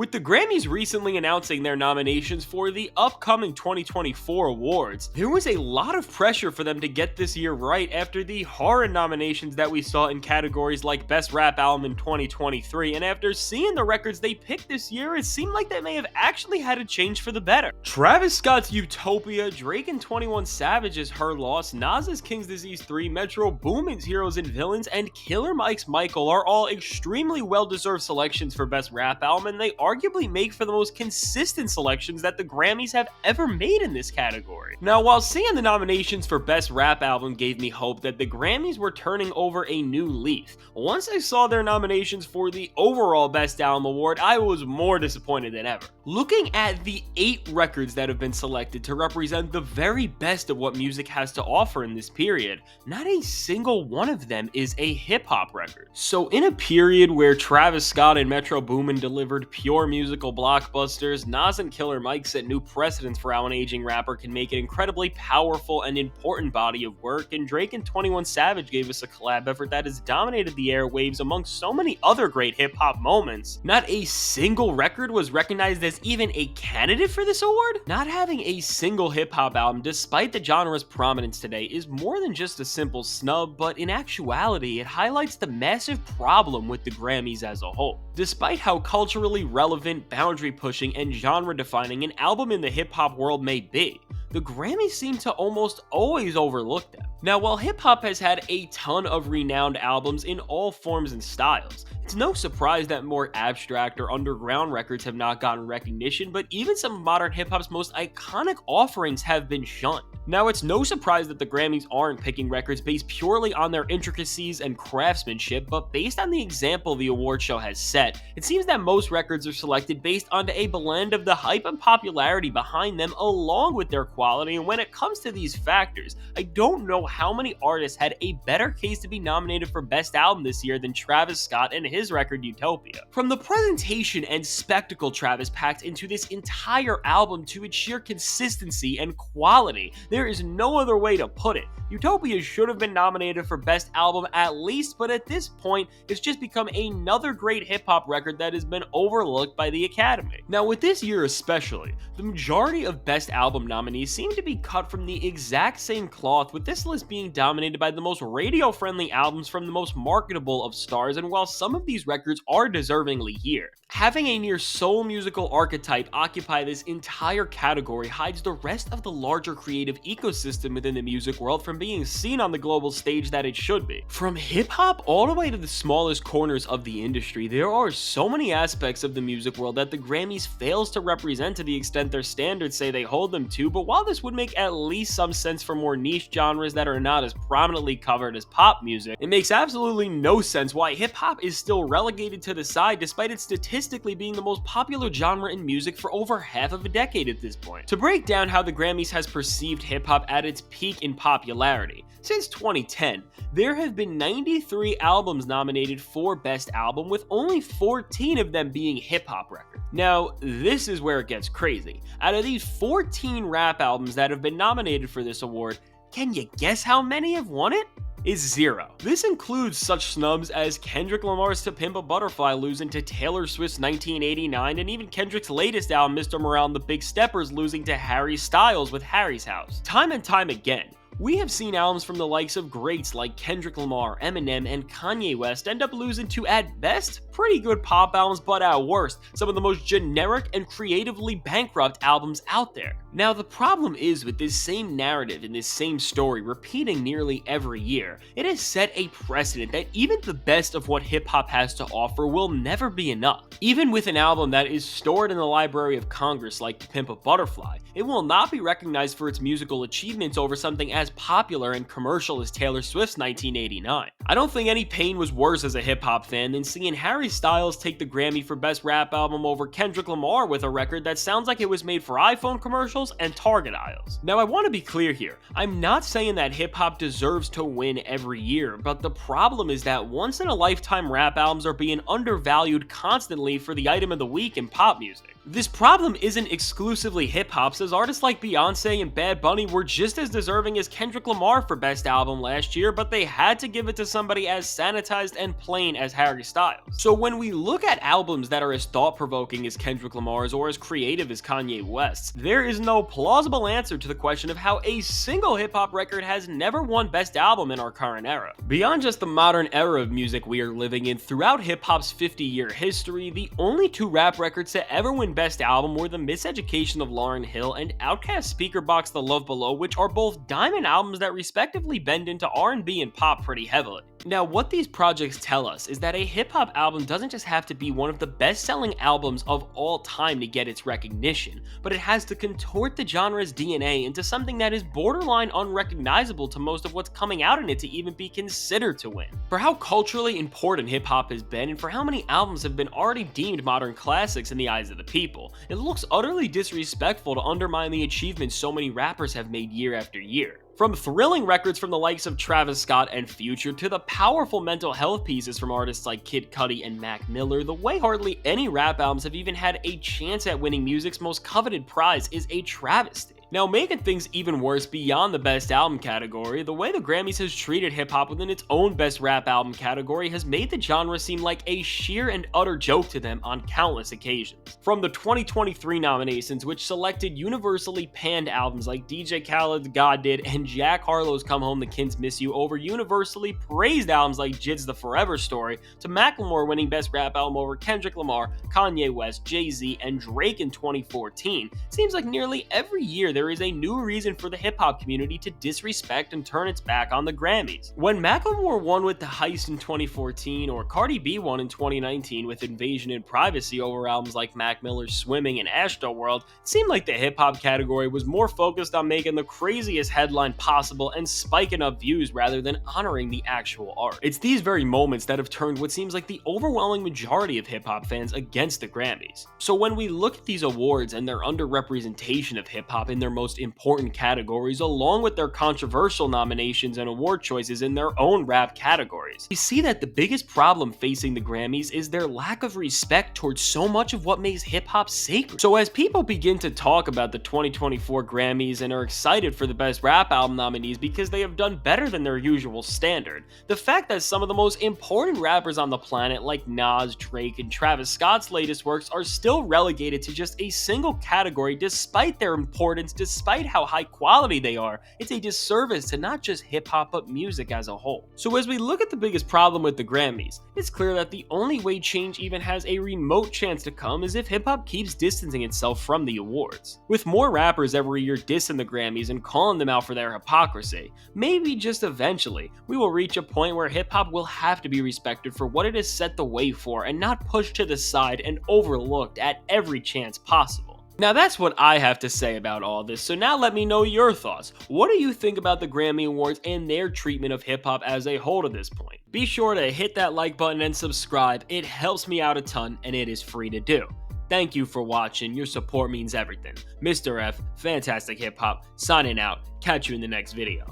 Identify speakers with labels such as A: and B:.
A: With the Grammys recently announcing their nominations for the upcoming 2024 awards, there was a lot of pressure for them to get this year right after the horrid nominations that we saw in categories like Best Rap Album in 2023, and after seeing the records they picked this year, it seemed like they may have actually had a change for the better. Travis Scott's Utopia, Drake and 21 Savage's Her Loss, Nas's King's Disease 3, Metro Boomin's Heroes and Villains, and Killer Mike's Michael are all extremely well-deserved selections for Best Rap Album, and they arguably make for the most consistent selections that the Grammys have ever made in this category. Now, while seeing the nominations for Best Rap Album gave me hope that the Grammys were turning over a new leaf, once I saw their nominations for the overall Best Album award, I was more disappointed than ever. Looking at the 8 records that have been selected to represent the very best of what music has to offer in this period, not a single one of them is a hip-hop record. So in a period where Travis Scott and Metro Boomin delivered pure musical blockbusters, Nas and Killer Mike set new precedents for how an aging rapper can make an incredibly powerful and important body of work, and Drake and 21 Savage gave us a collab effort that has dominated the airwaves among so many other great hip-hop moments, not a single record was recognized as even a candidate for this award? Not having a single hip-hop album, despite the genre's prominence today, is more than just a simple snub, but in actuality, it highlights the massive problem with the Grammys as a whole. Despite how culturally relevant, boundary-pushing, and genre-defining an album in the hip-hop world may be, the Grammys seem to almost always overlook them. Now, while hip-hop has had a ton of renowned albums in all forms and styles, it's no surprise that more abstract or underground records have not gotten recognition, but even some of modern hip-hop's most iconic offerings have been shunned. Now, it's no surprise that the Grammys aren't picking records based purely on their intricacies and craftsmanship, but based on the example the award show has set, it seems that most records are selected based on a blend of the hype and popularity behind them along with their quality, and when it comes to these factors, I don't know how many artists had a better case to be nominated for Best Album this year than Travis Scott and his record Utopia. From the presentation and spectacle Travis packed into this entire album to its sheer consistency and quality, there is no other way to put it. Utopia should have been nominated for Best Album at least, but at this point, it's just become another great hip-hop record that has been overlooked by the Academy. Now, with this year especially, the majority of Best Album nominees seem to be cut from the exact same cloth, with this list being dominated by the most radio-friendly albums from the most marketable of stars, and while some of these records are deservingly here, having a near soul musical archetype occupy this entire category hides the rest of the larger creative ecosystem within the music world from being seen on the global stage that it should be. From hip-hop all the way to the smallest corners of the industry, there are so many aspects of the music world that the Grammys fails to represent to the extent their standards say they hold them to, but while this would make at least some sense for more niche genres that are not as prominently covered as pop music, it makes absolutely no sense why hip-hop is still relegated to the side despite it statistically being the most popular genre in music for over half of a decade at this point. To break down how the Grammys has perceived hip-hop at its peak in popularity, since 2010, there have been 93 albums nominated for Best Album, with only 14 of them being hip-hop records. Now, this is where it gets crazy. Out of these 14 rap albums that have been nominated for this award, can you guess how many have won it? Is 0. This includes such snubs as Kendrick Lamar's To Pimp a Butterfly losing to Taylor Swift's 1989, and even Kendrick's latest album, Mr. Morale and the Big Steppers, losing to Harry Styles with Harry's House. Time and time again, we have seen albums from the likes of greats like Kendrick Lamar, Eminem, and Kanye West end up losing to, at best, pretty good pop albums, but at worst, some of the most generic and creatively bankrupt albums out there. Now, the problem is with this same narrative and this same story repeating nearly every year, it has set a precedent that even the best of what hip-hop has to offer will never be enough. Even with an album that is stored in the Library of Congress like To Pimp a Butterfly, it will not be recognized for its musical achievements over something as popular and commercial as Taylor Swift's 1989. I don't think any pain was worse as a hip-hop fan than seeing Harry Styles take the Grammy for Best Rap Album over Kendrick Lamar with a record that sounds like it was made for iPhone commercials and Target aisles. Now, I want to be clear here. I'm not saying that hip-hop deserves to win every year, but the problem is that once-in-a-lifetime rap albums are being undervalued constantly for the item of the week in pop music. This problem isn't exclusively hip-hop's, as artists like Beyonce and Bad Bunny were just as deserving as Kendrick Lamar for Best Album last year, but they had to give it to somebody as sanitized and plain as Harry Styles. So when we look at albums that are as thought-provoking as Kendrick Lamar's or as creative as Kanye West's, there is no plausible answer to the question of how a single hip-hop record has never won Best Album in our current era. Beyond just the modern era of music we are living in, throughout hip-hop's 50-year history, the only two rap records to ever win Best Album were The Miseducation of Lauryn Hill and Outkast's Speakerboxxx The Love Below, which are both diamond albums that respectively bend into R&B and pop pretty heavily. Now, what these projects tell us is that a hip-hop album doesn't just have to be one of the best-selling albums of all time to get its recognition, but it has to contort the genre's DNA into something that is borderline unrecognizable to most of what's coming out in it to even be considered to win. For how culturally important hip-hop has been, and for how many albums have been already deemed modern classics in the eyes of the people, it looks utterly disrespectful to undermine the achievements so many rappers have made year after year. From thrilling records from the likes of Travis Scott and Future to the powerful mental health pieces from artists like Kid Cudi and Mac Miller, the way hardly any rap albums have even had a chance at winning music's most coveted prize is a travesty. Now, making things even worse beyond the Best Album category, the way the Grammys has treated hip-hop within its own Best Rap Album category has made the genre seem like a sheer and utter joke to them on countless occasions. From the 2023 nominations, which selected universally panned albums like DJ Khaled's God Did and Jack Harlow's Come Home the Kids Miss You over universally praised albums like Jid's The Forever Story, to Macklemore winning Best Rap Album over Kendrick Lamar, Kanye West, Jay-Z, and Drake in 2014, seems like nearly every year there is a new reason for the hip-hop community to disrespect and turn its back on the Grammys. When Macklemore won with The Heist in 2014, or Cardi B won in 2019 with Invasion and Privacy over albums like Mac Miller's Swimming and Astroworld, it seemed like the hip-hop category was more focused on making the craziest headline possible and spiking up views rather than honoring the actual art. It's these very moments that have turned what seems like the overwhelming majority of hip-hop fans against the Grammys. So when we look at these awards and their underrepresentation of hip-hop in their most important categories, along with their controversial nominations and award choices in their own rap categories, we see that the biggest problem facing the Grammys is their lack of respect towards so much of what makes hip-hop sacred. So as people begin to talk about the 2024 Grammys and are excited for the Best Rap Album nominees because they have done better than their usual standard, the fact that some of the most important rappers on the planet like Nas, Drake, and Travis Scott's latest works are still relegated to just a single category despite their importance, despite how high quality they are, it's a disservice to not just hip-hop but music as a whole. So as we look at the biggest problem with the Grammys, it's clear that the only way change even has a remote chance to come is if hip-hop keeps distancing itself from the awards. With more rappers every year dissing the Grammys and calling them out for their hypocrisy, maybe just eventually, we will reach a point where hip-hop will have to be respected for what it has set the way for and not pushed to the side and overlooked at every chance possible. Now that's what I have to say about all this, so now let me know your thoughts. What do you think about the Grammy Awards and their treatment of hip-hop as a whole to this point? Be sure to hit that like button and subscribe, it helps me out a ton and it is free to do. Thank you for watching, your support means everything. Mr. F, Fantastic Hip Hop, signing out, catch you in the next video.